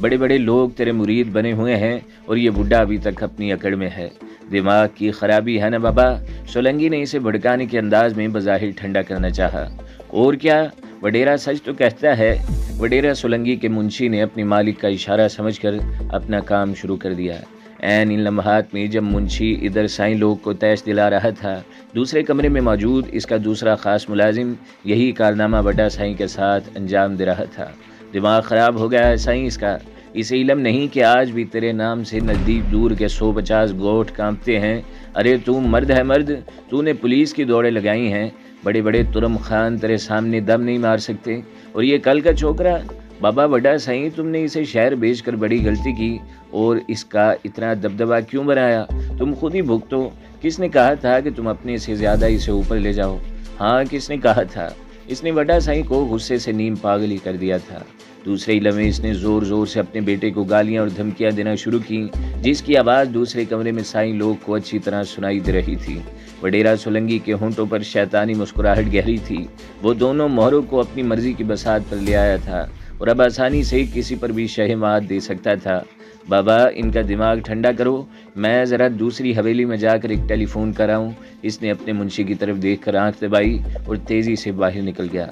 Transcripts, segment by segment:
بڑے بڑے لوگ تیرے مرید بنے ہوئے ہیں اور یہ بڈھا ابھی تک اپنی اکڑ میں ہے۔ دماغ کی خرابی ہے نا بابا۔ سولنگی نے اسے بھڑکانے کے انداز میں بظاہر ٹھنڈا کرنا چاہا۔ اور کیا، وڈیرا سچ تو کہتا ہے۔ وڈیرا سولنگی کے منشی نے اپنے مالک کا اشارہ سمجھ کر اپنا کام شروع کر دیا۔ عین ان لمحات میں جب منشی ادھر سائیں لوگ کو تیش دلا رہا تھا، دوسرے کمرے میں موجود اس کا دوسرا خاص ملازم یہی کارنامہ بڑا سائیں کے ساتھ انجام دے رہا تھا۔ دماغ خراب ہو گیا ہے سائیں اس کا۔ اسے علم نہیں کہ آج بھی تیرے نام سے نزدیک دور کے 150 گوٹھ کانپتے ہیں۔ ارے تو مرد ہے مرد، تو نے پولیس کی دوڑیں لگائی ہیں۔ بڑے بڑے ترم خان تیرے سامنے دم نہیں مار سکتے، اور یہ کل کا چھوکرا۔ بابا بڑا سائیں، تم نے اسے شہر بیچ کر بڑی غلطی کی اور اس کا اتنا دبدبہ کیوں بنایا؟ تم خود ہی بھگتو۔ کس نے کہا تھا کہ تم اپنے سے زیادہ اسے اوپر لے جاؤ؟ ہاں، کس نے کہا تھا؟ اس نے بڑا سائیں کو غصے سے نیم پاگل ہی کر دیا تھا۔ دوسرے ہی لمحے اس نے زور زور سے اپنے بیٹے کو گالیاں اور دھمکیاں دینا شروع کی، جس کی آواز دوسرے کمرے میں سائیں لوگ کو اچھی طرح سنائی دے رہی تھی۔ وڈیرا سولنگی کے ہونٹوں پر شیطانی مسکراہٹ گہری تھی۔ وہ دونوں مہروں کو اپنی مرضی کی بساط پر لے آیا تھا اور اب آسانی سے کسی پر بھی شہ مات دے سکتا تھا۔ بابا، ان کا دماغ ٹھنڈا کرو، میں ذرا دوسری حویلی میں جا کر ایک ٹیلی فون کراؤں۔ اس نے اپنے منشی کی طرف دیکھ کر آنکھ دبائی اور تیزی سے باہر نکل گیا۔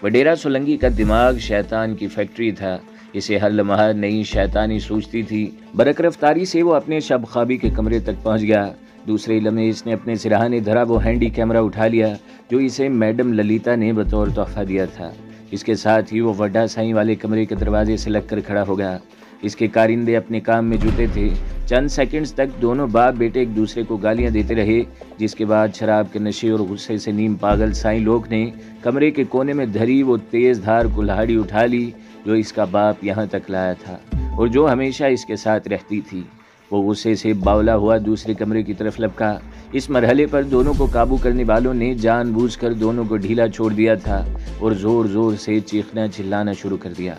وڈیرا سولنگی کا دماغ شیطان کی فیکٹری تھا۔ اسے ہر لمحہ نئی شیطانی سوچتی تھی۔ برق رفتاری سے وہ اپنے شب خوابی کے کمرے تک پہنچ گیا۔ دوسرے لمحے اس نے اپنے سرہانے دھرا وہ ہینڈی کیمرہ اٹھا لیا جو اسے میڈم للیتا نے بطور تحفہ دیا تھا۔ اس کے ساتھ ہی وہ وڈا سائیں والے کمرے کے دروازے سے لگ کر کھڑا ہو گیا۔ اس کے کارندے اپنے کام میں جٹے تھے۔ چند سیکنڈز تک دونوں باپ بیٹے ایک دوسرے کو گالیاں دیتے رہے، جس کے بعد شراب کے نشے اور غصے سے نیم پاگل سائیں لوگ نے کمرے کے کونے میں دھری وہ تیز دھار کلہاڑی اٹھا لی جو اس کا باپ یہاں تک لایا تھا اور جو ہمیشہ اس کے ساتھ رہتی تھی۔ وہ غصے سے باولا ہوا دوسرے کمرے کی طرف لپکا۔ اس مرحلے پر دونوں کو قابو کرنے والوں نے جان بوجھ کر دونوں کو ڈھیلا چھوڑ دیا تھا اور زور زور سے چیخنا چلانا شروع کر دیا۔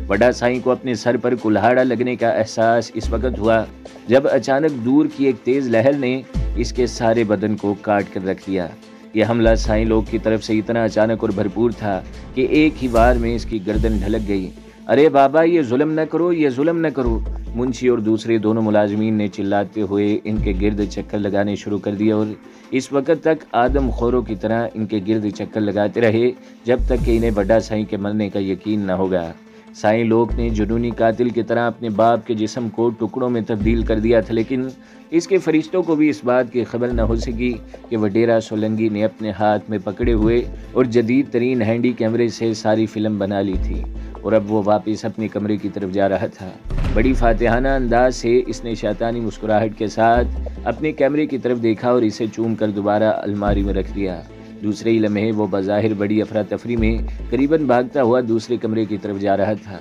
بڑا سائیں کو اپنے سر پر کلہاڑا لگنے کا احساس اس وقت ہوا جب اچانک دور کی ایک تیز لہر نے اس کے سارے بدن کو کاٹ کر رکھ دیا۔ یہ حملہ سائیں لوگ کی طرف سے اتنا اچانک اور بھرپور تھا کہ ایک ہی بار میں اس کی گردن ڈھلک گئی۔ ارے بابا، یہ ظلم نہ کرو، یہ ظلم نہ کرو۔ منشی اور دوسرے دونوں ملازمین نے چلاتے ہوئے ان کے گرد چکر لگانے شروع کر دیا اور اس وقت تک آدم خوروں کی طرح ان کے گرد چکر لگاتے رہے جب تک کہ انہیں بڑا سائیں کے مرنے کا یقین نہ ہو گیا۔ سائیں لوگ نے جنونی قاتل کی طرح اپنے باپ کے جسم کو ٹکڑوں میں تبدیل کر دیا تھا، لیکن اس کے فرشتوں کو بھی اس بات کی خبر نہ ہو سکی کہ وڈیرا سولنگی نے اپنے ہاتھ میں پکڑے ہوئے اور جدید ترین ہینڈی کیمرے سے ساری فلم بنا لی تھی اور اب وہ واپس اپنے کمرے کی طرف جا رہا تھا۔ بڑی فاتحانہ انداز سے اس نے شیطانی مسکراہٹ کے ساتھ اپنے کیمرے کی طرف دیکھا اور اسے چوم کر دوبارہ الماری میں رکھ دیا۔ دوسرے ہی لمحے وہ بظاہر بڑی افراتفری میں قریباً بھاگتا ہوا دوسرے کمرے کی طرف جا رہا تھا۔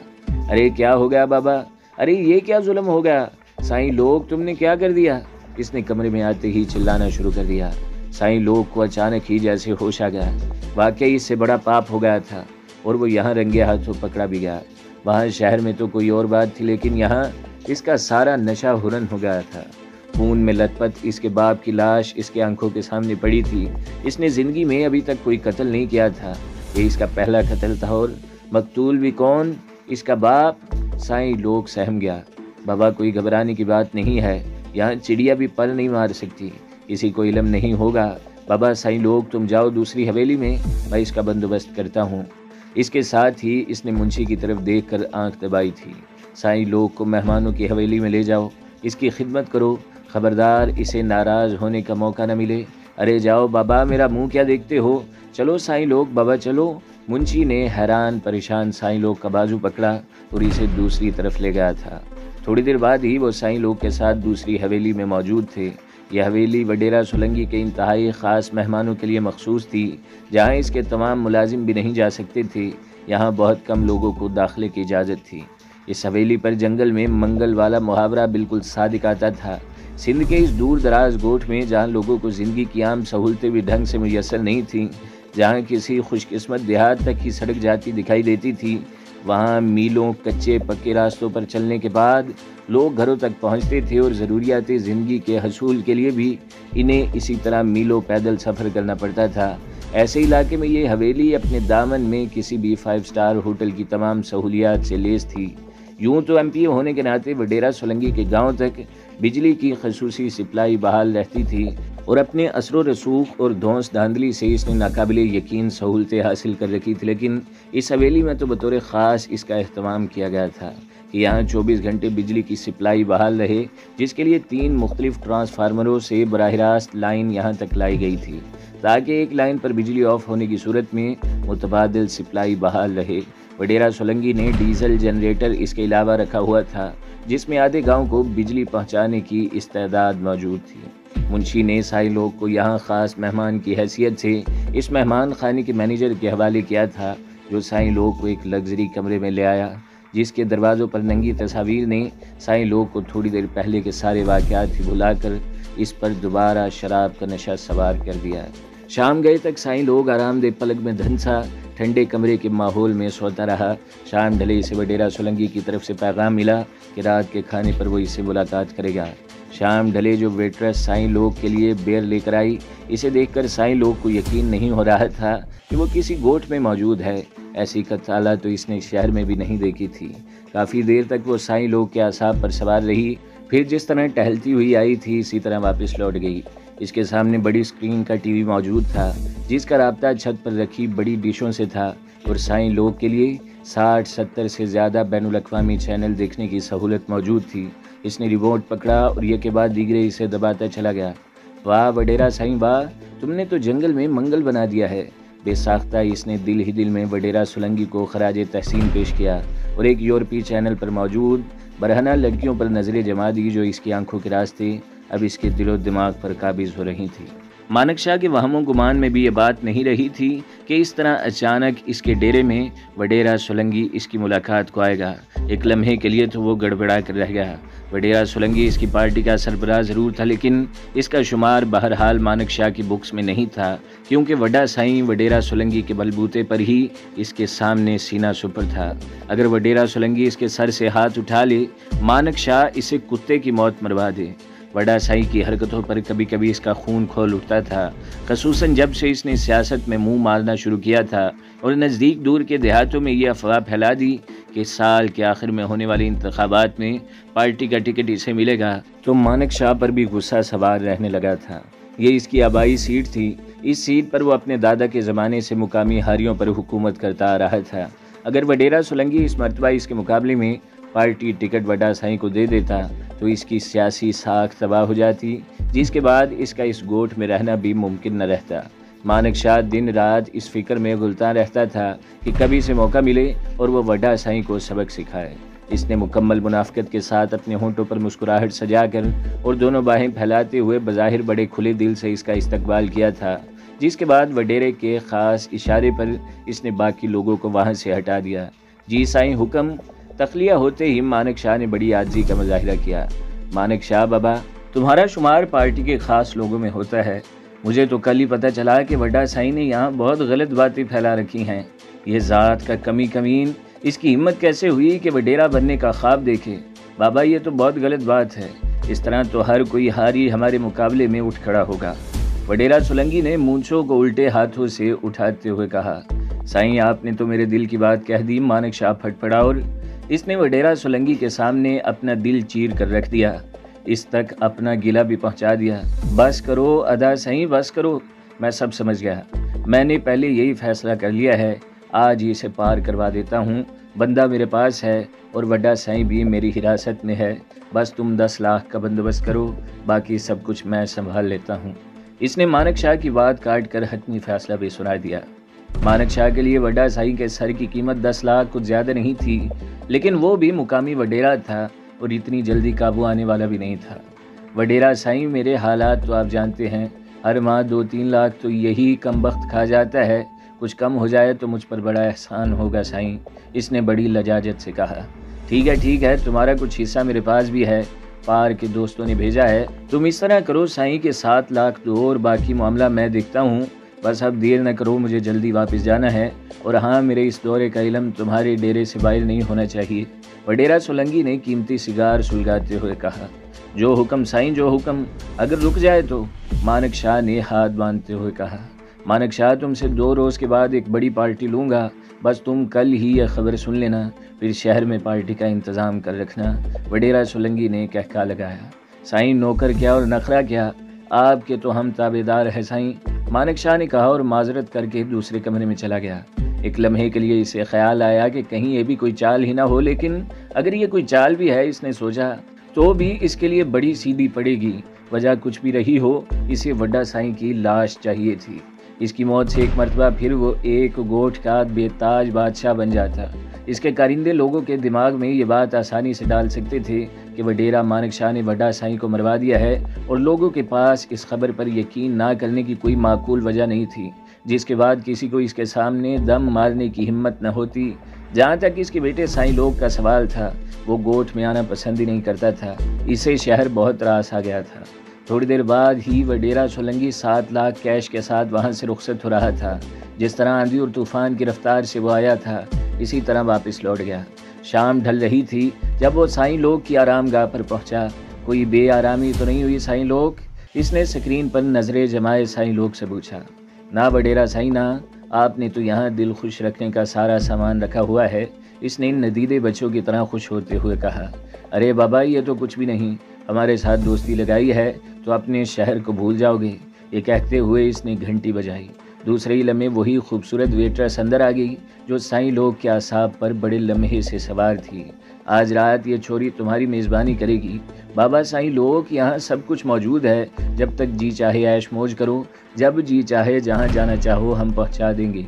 ارے کیا ہو گیا بابا؟ ارے یہ کیا ظلم ہو گیا؟ سائیں لوگ، تم نے کیا کر دیا؟ اس نے کمرے میں آتے ہی چلانا شروع کر دیا۔ سائیں لوگ کو اچانک ہی جیسے ہوش آ گیا۔ واقعی اس سے بڑا پاپ ہو گیا تھا اور وہ یہاں رنگے ہاتھوں پکڑا بھی گیا۔ وہاں شہر میں تو کوئی اور بات تھی، لیکن یہاں اس کا سارا نشہ ہرن ہو گیا تھا۔ خون میں لت پت اس کے باپ کی لاش اس کے آنکھوں کے سامنے پڑی تھی۔ اس نے زندگی میں ابھی تک کوئی قتل نہیں کیا تھا، یہ اس کا پہلا قتل تھا، اور مقتول بھی کون؟ اس کا باپ۔ سائیں لوگ سہم گیا۔ بابا، کوئی گھبرانے کی بات نہیں ہے، یہاں چڑیا بھی پر نہیں مار سکتی، کسی کو علم نہیں ہوگا۔ بابا سائیں لوگ، تم جاؤ دوسری حویلی میں اس کا بندوبست کرتا ہوں۔ اس کے ساتھ ہی اس نے منشی کی طرف دیکھ کر آنکھ دبائی تھی۔ سائیں لوگ کو مہمانوں کی حویلی میں لے جاؤ، اس کی خدمت کرو، خبردار اسے ناراض ہونے کا موقع نہ ملے۔ ارے جاؤ بابا، میرا منہ کیا دیکھتے ہو؟ چلو سائیں لوگ، بابا چلو۔ منشی نے حیران پریشان سائیں لوگ کا بازو پکڑا اور اسے دوسری طرف لے گیا تھا۔ تھوڑی دیر بعد ہی وہ سائیں لوگ کے ساتھ دوسری حویلی میں موجود تھے۔ یہ حویلی وڈیرا سولنگی کے انتہائی خاص مہمانوں کے لیے مخصوص تھی، جہاں اس کے تمام ملازم بھی نہیں جا سکتے تھے۔ یہاں بہت کم لوگوں کو داخلے کی اجازت تھی۔ اس حویلی پر جنگل میں منگل والا محاورہ بالکل صادق آتا تھا۔ سندھ کے اس دور دراز گوٹھ میں جہاں لوگوں کو زندگی کی عام سہولتیں بھی ڈھنگ سے میسر نہیں تھیں، جہاں کسی خوش قسمت دیہات تک ہی سڑک جاتی دکھائی دیتی تھی، وہاں میلوں کچے پکے راستوں پر چلنے کے بعد لوگ گھروں تک پہنچتے تھے اور ضروریات زندگی کے حصول کے لیے بھی انہیں اسی طرح میلوں پیدل سفر کرنا پڑتا تھا۔ ایسے علاقے میں یہ حویلی اپنے دامن میں کسی بھی 5 اسٹار ہوٹل کی تمام سہولیات سے لیس تھی۔ یوں تو MP ہونے کے ناطے وڈیرا سولنگی کے گاؤں تک بجلی کی خصوصی سپلائی بحال رہتی تھی اور اپنے اثر و رسوخ اور دھونس دھاندلی سے اس نے ناقابل یقین سہولتیں حاصل کر رکھی تھی، لیکن اس حویلی میں تو بطور خاص اس کا اہتمام کیا گیا تھا کہ یہاں 24 گھنٹے بجلی کی سپلائی بحال رہے، جس کے لیے 3 مختلف ٹرانسفارمروں سے براہ راست لائن یہاں تک لائی گئی تھی تاکہ ایک لائن پر بجلی آف ہونے کی صورت میں متبادل سپلائی بحال رہے۔ وڈیرا سولنگی نے ڈیزل جنریٹر اس کے علاوہ رکھا ہوا تھا جس میں آدھے گاؤں کو بجلی پہنچانے کی استعداد موجود تھی۔ منشی نے سائیں لوگ کو یہاں خاص مہمان کی حیثیت سے اس مہمان خانے کے مینیجر کے حوالے کیا تھا، جو سائیں لوگ کو ایک لگژری کمرے میں لے آیا جس کے دروازوں پر ننگی تصاویر نے سائیں لوگ کو تھوڑی دیر پہلے کے سارے واقعات بھی بھلا کر اس پر دوبارہ شراب کا نشہ سوار کر دیا۔ شام گئے تک سائیں لوگ آرام دہ پلک میں دھنسا ٹھنڈے کمرے کے ماحول میں سوتا رہا۔ شام ڈھلے سے وڈیرا سولنگی کی طرف سے پیغام ملا کہ رات کے کھانے پر وہ اس سے ملاقات کرے گا۔ شام ڈھلے جو ویٹرس سائیں لوگ کے لیے بیئر لے کر آئی، اسے دیکھ کر سائیں لوگ کو یقین نہیں ہو رہا تھا کہ وہ کسی گوٹھ میں موجود ہے۔ ایسی کتالہ تو اس نے شہر میں بھی نہیں دیکھی تھی۔ کافی دیر تک وہ سائیں لوگ کے اعصاب پر سوار رہی، پھر جس طرح ٹہلتی ہوئی آئی تھی اسی طرح واپس لوٹ گئی۔ اس کے سامنے بڑی اسکرین کا ٹی وی موجود تھا جس کا رابطہ چھت پر رکھی بڑی ڈشوں سے تھا اور سائیں لوگ کے لیے 60-70 سے زیادہ بین الاقوامی چینل دیکھنے کی سہولت موجود تھی۔ اس نے ریموٹ پکڑا اور یہ کے بعد دیگرے اسے دباتا چلا گیا۔ واہ وڈیرا سائیں واہ، تم نے تو جنگل میں منگل بنا دیا ہے۔ بے ساختہ اس نے دل ہی دل میں وڈیرا سولنگی کو خراج تحسین پیش کیا اور ایک یورپی چینل پر موجود برہنہ لڑکیوں پر نظریں جما دی جو اس کی آنکھوں کے راستے اب اس کے دل و دماغ پر قابض ہو رہی تھی۔ مانک شاہ کے وہم و گمان میں بھی یہ بات نہیں رہی تھی کہ اس طرح اچانک اس کے ڈیرے میں وڈیرا سولنگی اس کی ملاقات کو آئے گا۔ ایک لمحے کے لیے تو وہ گڑبڑا کر رہ گیا۔ وڈیرا سولنگی اس کی پارٹی کا سربراہ ضرور تھا، لیکن اس کا شمار بہرحال مانک شاہ کی بکس میں نہیں تھا، کیونکہ وڈا سائیں وڈیرا سولنگی کے بلبوتے پر ہی اس کے سامنے سینہ سپر تھا۔ اگر وڈیرا سولنگی اس کے سر سے ہاتھ اٹھا لے، مانک شاہ اسے کتے کی موت مروا دے۔ وڈا سائیں کی حرکتوں پر کبھی کبھی اس کا خون کھول اٹھتا تھا، خصوصاً جب سے اس نے سیاست میں منہ مارنا شروع کیا تھا اور نزدیک دور کے دیہاتوں میں یہ افواہ پھیلا دی کہ سال کے آخر میں ہونے والے انتخابات میں پارٹی کا ٹکٹ اسے ملے گا، تو مانک شاہ پر بھی غصہ سوار رہنے لگا تھا۔ یہ اس کی آبائی سیٹ تھی۔ اس سیٹ پر وہ اپنے دادا کے زمانے سے مقامی ہاریوں پر حکومت کرتا آ رہا تھا۔ اگر وڈیرا سولنگی اس مرتبہ اس کے مقابلے میں پارٹی ٹکٹ وڈا سائیں کو دے دیتا تو اس کی سیاسی ساکھ تباہ ہو جاتی، جس کے بعد اس کا اس گوٹھ میں رہنا بھی ممکن نہ رہتا۔ مانک شاہ دن رات اس فکر میں گلتا رہتا تھا کہ کبھی سے موقع ملے اور وہ وڈا سائیں کو سبق سکھائے۔ اس نے مکمل منافقت کے ساتھ اپنے ہونٹوں پر مسکراہٹ سجا کر اور دونوں باہیں پھیلاتے ہوئے بظاہر بڑے کھلے دل سے اس کا استقبال کیا تھا، جس کے بعد وڈیرے کے خاص اشارے پر اس نے باقی لوگوں کو وہاں سے ہٹا دیا۔ جی سائیں حکم۔ تخلیہ ہوتے ہی مانک شاہ نے بڑی عاجزی کا مظاہرہ کیا۔ مانک شاہ بابا، تمہارا شمار پارٹی کے خاص لوگوں میں ہوتا ہے۔ مجھے تو کل ہی پتہ چلا کہ وڈا سائیں نے یہاں بہت غلط باتیں پھیلا رکھی ہیں۔ یہ ذات کا کمین، اس کی ہمت کیسے ہوئی کہ وڈیرا بننے کا خواب دیکھے؟ بابا یہ تو بہت غلط بات ہے، اس طرح تو ہر کوئی ہاری ہمارے مقابلے میں اٹھ کھڑا ہوگا۔ وڈیرا سولنگی نے مونچھوں کو الٹے ہاتھوں سے اٹھاتے ہوئے کہا۔ سائیں آپ نے تو میرے دل کی بات کہہ دی۔ مانک شاہ پھٹ پڑا اور اس نے وڈیرا سولنگی کے سامنے اپنا دل چیر کر رکھ دیا، اس تک اپنا گلہ بھی پہنچا دیا۔ بس کرو ادا سائیں، بس کرو، میں سب سمجھ گیا۔ میں نے پہلے یہی فیصلہ کر لیا ہے، آج ہی اسے پار کروا دیتا ہوں۔ بندہ میرے پاس ہے اور وڈا سائیں بھی میری حراست میں ہے۔ بس تم 10 لاکھ کا بندوبست کرو، باقی سب کچھ میں سنبھال لیتا ہوں۔ اس نے مانک شاہ کی بات کاٹ کر حتمی فیصلہ بھی سنا دیا۔ مانک شاہ کے لیے وڈا سائیں کے سر کی قیمت 10 لاکھ کچھ زیادہ نہیں تھی، لیکن وہ بھی مقامی وڈیرا تھا اور اتنی جلدی قابو آنے والا بھی نہیں تھا۔ وڈیرا سائیں، میرے حالات تو آپ جانتے ہیں، ہر ماہ 2-3 لاکھ تو یہی کم بخت کھا جاتا ہے، کچھ کم ہو جائے تو مجھ پر بڑا احسان ہوگا سائیں، اس نے بڑی لجاجت سے کہا۔ ٹھیک ہے، تمہارا کچھ حصہ میرے پاس بھی ہے، پار کے دوستوں نے بھیجا ہے۔ تم اس طرح کرو سائیں کہ 7 لاکھ دو اور باقی معاملہ میں دیکھتا ہوں۔ بس اب دیر نہ کرو، مجھے جلدی واپس جانا ہے، اور ہاں میرے اس دورے کا علم تمہارے ڈیرے سے باہر نہیں ہونا چاہیے۔ وڈیرا سولنگی نے قیمتی سگار سلگاتے ہوئے کہا۔ جو حکم سائیں، جو حکم، اگر رک جائے تو، مانک شاہ نے ہاتھ باندھتے ہوئے کہا۔ مانک شاہ، تم سے 2 روز کے بعد ایک بڑی پارٹی لوں گا، بس تم کل ہی یہ خبر سن لینا۔ پھر شہر میں پارٹی کا انتظام کر رکھنا۔ وڈیرا سولنگی نے کہکا لگایا، سائیں نوکر کیا اور نخرہ کیا، آپ کے تو ہم تابع دار ہیں سائیں، مانک شاہ نے کہا اور معذرت کر کے دوسرے کمرے میں چلا گیا۔ ایک لمحے کے لیے اسے خیال آیا کہ کہیں یہ بھی کوئی چال ہی نہ ہو، لیکن اگر یہ کوئی چال بھی ہے، اس نے سوچا، تو بھی اس کے لیے بڑی سیدھی پڑے گی۔ وجہ کچھ بھی رہی ہو، اسے وڈا سائیں کی لاش چاہیے تھی۔ اس کی موت سے ایک مرتبہ پھر وہ ایک گوٹھ کا بے تاج بادشاہ بن جاتا۔ اس کے کارندے لوگوں کے دماغ میں یہ بات آسانی سے ڈال سکتے تھے کہ وڈیرا مانک شاہ نے وڈا سائیں کو مروا دیا ہے، اور لوگوں کے پاس اس خبر پر یقین نہ کرنے کی کوئی معقول وجہ نہیں تھی، جس کے بعد کسی کو اس کے سامنے دم مارنے کی ہمت نہ ہوتی۔ جہاں تک اس کے بیٹے سائیں لوگ کا سوال تھا، وہ گوٹھ میں آنا پسند ہی نہیں کرتا تھا، اسے شہر بہت راس آ گیا تھا۔ تھوڑی دیر بعد ہی وڈیرا سولنگی 7 لاکھ کیش کے ساتھ وہاں سے رخصت ہو رہا تھا۔ جس طرح آندھی اور طوفان کی رفتار سے وہ آیا تھا، اسی طرح واپس لوٹ گیا۔ شام ڈھل رہی تھی جب وہ سائیں لوگ کی آرام گاہ پر پہنچا۔ کوئی بے آرامی تو نہیں ہوئی سائیں لوگ؟ اس نے سکرین پر نظریں جمائے سائیں لوگ سے پوچھا۔ نہ وڈیرا سائیں نہ، آپ نے تو یہاں دل خوش رکھنے کا سارا سامان رکھا ہوا ہے، اس نے ندیدے بچوں کی طرح خوش ہوتے ہوئے کہا۔ ارے بابا، یہ تو کچھ بھی نہیں، ہمارے ساتھ دوستی لگائی ہے تو اپنے شہر کو بھول جاؤ گے۔ یہ کہتے ہوئے اس نے گھنٹی بجائی۔ دوسرے ہی لمحے وہی خوبصورت ویٹرس اندر آ گئی جو سائیں لوگ کے اعصاب پر بڑے لمحے سے سوار تھی۔ آج رات یہ چھوری تمہاری میزبانی کرے گی۔ بابا سائیں لوگ، یہاں سب کچھ موجود ہے، جب تک جی چاہے عیش موج کرو، جب جی چاہے جہاں جانا چاہو ہم پہنچا دیں گے۔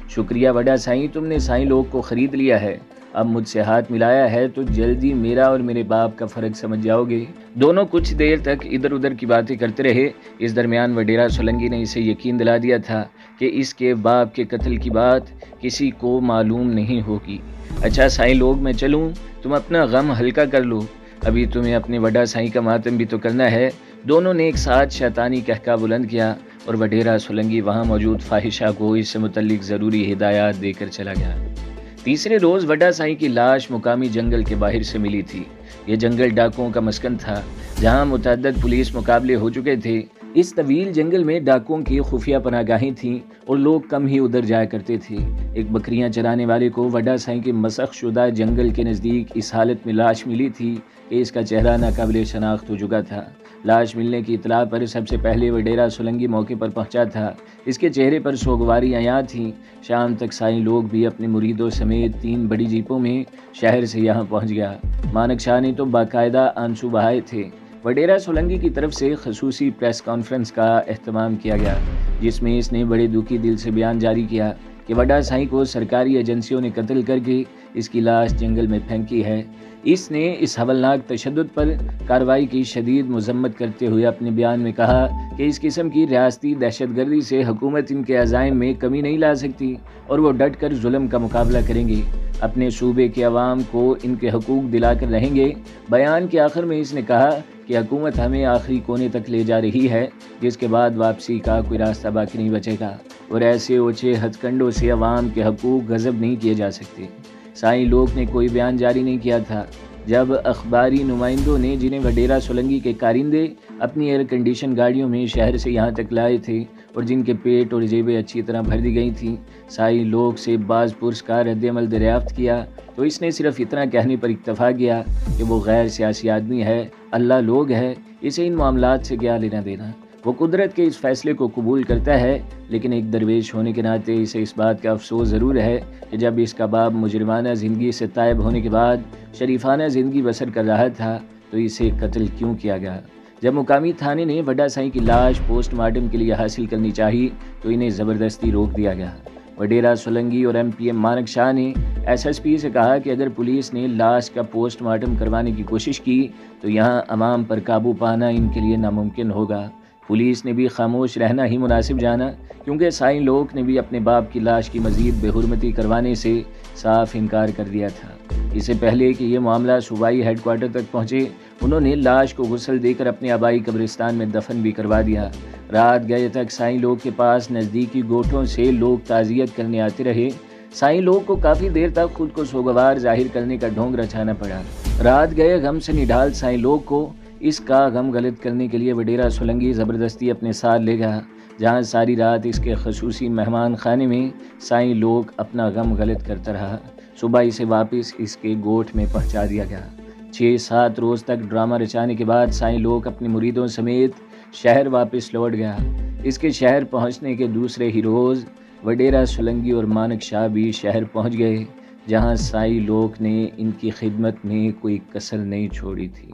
شکریہ وڈا سائیں، تم نے سائیں لوگ کو خرید لیا ہے، اب مجھ سے ہاتھ ملایا ہے تو جلدی میرا اور میرے باپ کا فرق سمجھ جاؤ گے۔ دونوں کچھ دیر تک ادھر ادھر کی باتیں کرتے رہے۔ اس درمیان وڈیرا سولنگی نے اسے یقین دلا دیا تھا کہ اس کے باپ کے قتل کی بات کسی کو معلوم نہیں ہوگی۔ اچھا سائیں لوگ، میں چلوں؟ تم اپنا غم ہلکا کر لو، ابھی تمہیں اپنے وڈا سائیں کا ماتم بھی تو کرنا ہے۔ دونوں نے ایک ساتھ شیطانی کہکا بلند کیا اور وڈیرا سولنگی وہاں موجود فاحشہ کو اس سے متعلق ضروری ہدایات دے کر چلا گیا۔ تیسرے روز وڈا سائیں کی لاش مقامی جنگل کے باہر سے ملی تھی۔ یہ جنگل ڈاکوؤں کا مسکن تھا، جہاں متعدد پولیس مقابلے ہو چکے تھے۔ اس طویل جنگل میں ڈاکوؤں کی خفیہ پناہ گاہیں تھیں اور لوگ کم ہی ادھر جایا کرتے تھے۔ ایک بکریاں چرانے والے کو وڈا سائیں کے مسخ شدہ جنگل کے نزدیک اس حالت میں لاش ملی تھی کہ اس کا چہرہ ناقابل شناخت ہو چکا تھا۔ لاش ملنے کی اطلاع پر سب سے پہلے وڈیرا سولنگی موقع پر پہنچا تھا۔ اس کے چہرے پر سوگواری عیاں تھیں۔ شام تک سائیں لوگ بھی اپنے مریدوں سمیت 3 بڑی جیپوں میں شہر سے یہاں پہنچ گیا۔ مانک شاہ نے تو باقاعدہ آنسو بہائے تھے۔ وڈیرا سولنگی کی طرف سے خصوصی پریس کانفرنس کا اہتمام کیا گیا، جس میں اس نے بڑے دکھی دل سے بیان جاری کیا کہ وڈا سائیں کو سرکاری ایجنسیوں نے قتل کر کے اس کی لاش جنگل میں پھینکی ہے۔ اس نے اس ہولناک تشدد پر کارروائی کی شدید مذمت کرتے ہوئے اپنے بیان میں کہا کہ اس قسم کی ریاستی دہشت گردی سے حکومت ان کے عزائم میں کمی نہیں لا سکتی اور وہ ڈٹ کر ظلم کا مقابلہ کریں گے، اپنے صوبے کے عوام کو ان کے حقوق دلا کر رہیں گے۔ بیان کے آخر میں اس نے کہا کہ حکومت ہمیں آخری کونے تک لے جا رہی ہے، جس کے بعد واپسی کا کوئی راستہ باقی نہیں بچے گا، اور ایسے اوچھے ہتھ کنڈوں سے عوام کے حقوق غصب نہیں کیے جا سکتے۔ سائیں لوگ نے کوئی بیان جاری نہیں کیا تھا۔ جب اخباری نمائندوں نے، جنہیں وڈیرا سولنگی کے کارندے اپنی ایئر کنڈیشن گاڑیوں میں شہر سے یہاں تک لائے تھے اور جن کے پیٹ اور جیبیں اچھی طرح بھر دی گئی تھیں، سائیں لوگ سے باز پرس کا رد عمل دریافت کیا تو اس نے صرف اتنا کہنے پر اکتفا کیا کہ وہ غیر سیاسی آدمی ہے، اللہ لوگ ہے، اسے ان معاملات سے کیا لینا دینا۔ وہ قدرت کے اس فیصلے کو قبول کرتا ہے، لیکن ایک درویش ہونے کے ناطے اسے اس بات کا افسوس ضرور ہے کہ جب اس کا باپ مجرمانہ زندگی سے تائب ہونے کے بعد شریفانہ زندگی بسر کر رہا تھا تو اسے قتل کیوں کیا گیا۔ جب مقامی تھانے نے وڈا سائیں کی لاش پوسٹ مارٹم کے لیے حاصل کرنی چاہی تو انہیں زبردستی روک دیا گیا۔ وڈیرا سولنگی اور ایم پی ایم مانک شاہ نے ایس ایس پی سے کہا کہ اگر پولیس نے لاش کا پوسٹ مارٹم کروانے کی کوشش کی تو یہاں عوام پر قابو پانا ان کے لیے ناممکن ہوگا۔ پولیس نے بھی خاموش رہنا ہی مناسب جانا، کیونکہ سائیں لوگ نے بھی اپنے باپ کی لاش کی مزید بے حرمتی کروانے سے صاف انکار کر دیا تھا۔ اس سے پہلے کہ یہ معاملہ صوبائی ہیڈ کوارٹر تک پہنچے، انہوں نے لاش کو غسل دے کر اپنے آبائی قبرستان میں دفن بھی کروا دیا۔ رات گئے تک سائیں لوگ کے پاس نزدیکی گوٹھوں سے لوگ تعزیت کرنے آتے رہے۔ سائیں لوگ کو کافی دیر تک خود کو سوگوار ظاہر کرنے کا ڈھونگ رچانا پڑا۔ رات گئے غم سے نڈھال سائیں لوگ کو اس کا غم غلط کرنے کے لیے وڈیرا سولنگی زبردستی اپنے ساتھ لے گیا، جہاں ساری رات اس کے خصوصی مہمان خانے میں سائیں لوگ اپنا غم غلط کرتا رہا۔ صبح اسے واپس اس کے گوٹھ میں پہنچا دیا گیا۔ 6-7 روز تک ڈرامہ رچانے کے بعد سائیں لوگ اپنے مریدوں سمیت شہر واپس لوٹ گیا۔ اس کے شہر پہنچنے کے دوسرے ہی روز وڈیرا سولنگی اور مانک شاہ بھی شہر پہنچ گئے، جہاں سائیں لوگ نے ان کی خدمت میں کوئی کسر نہیں چھوڑی تھی۔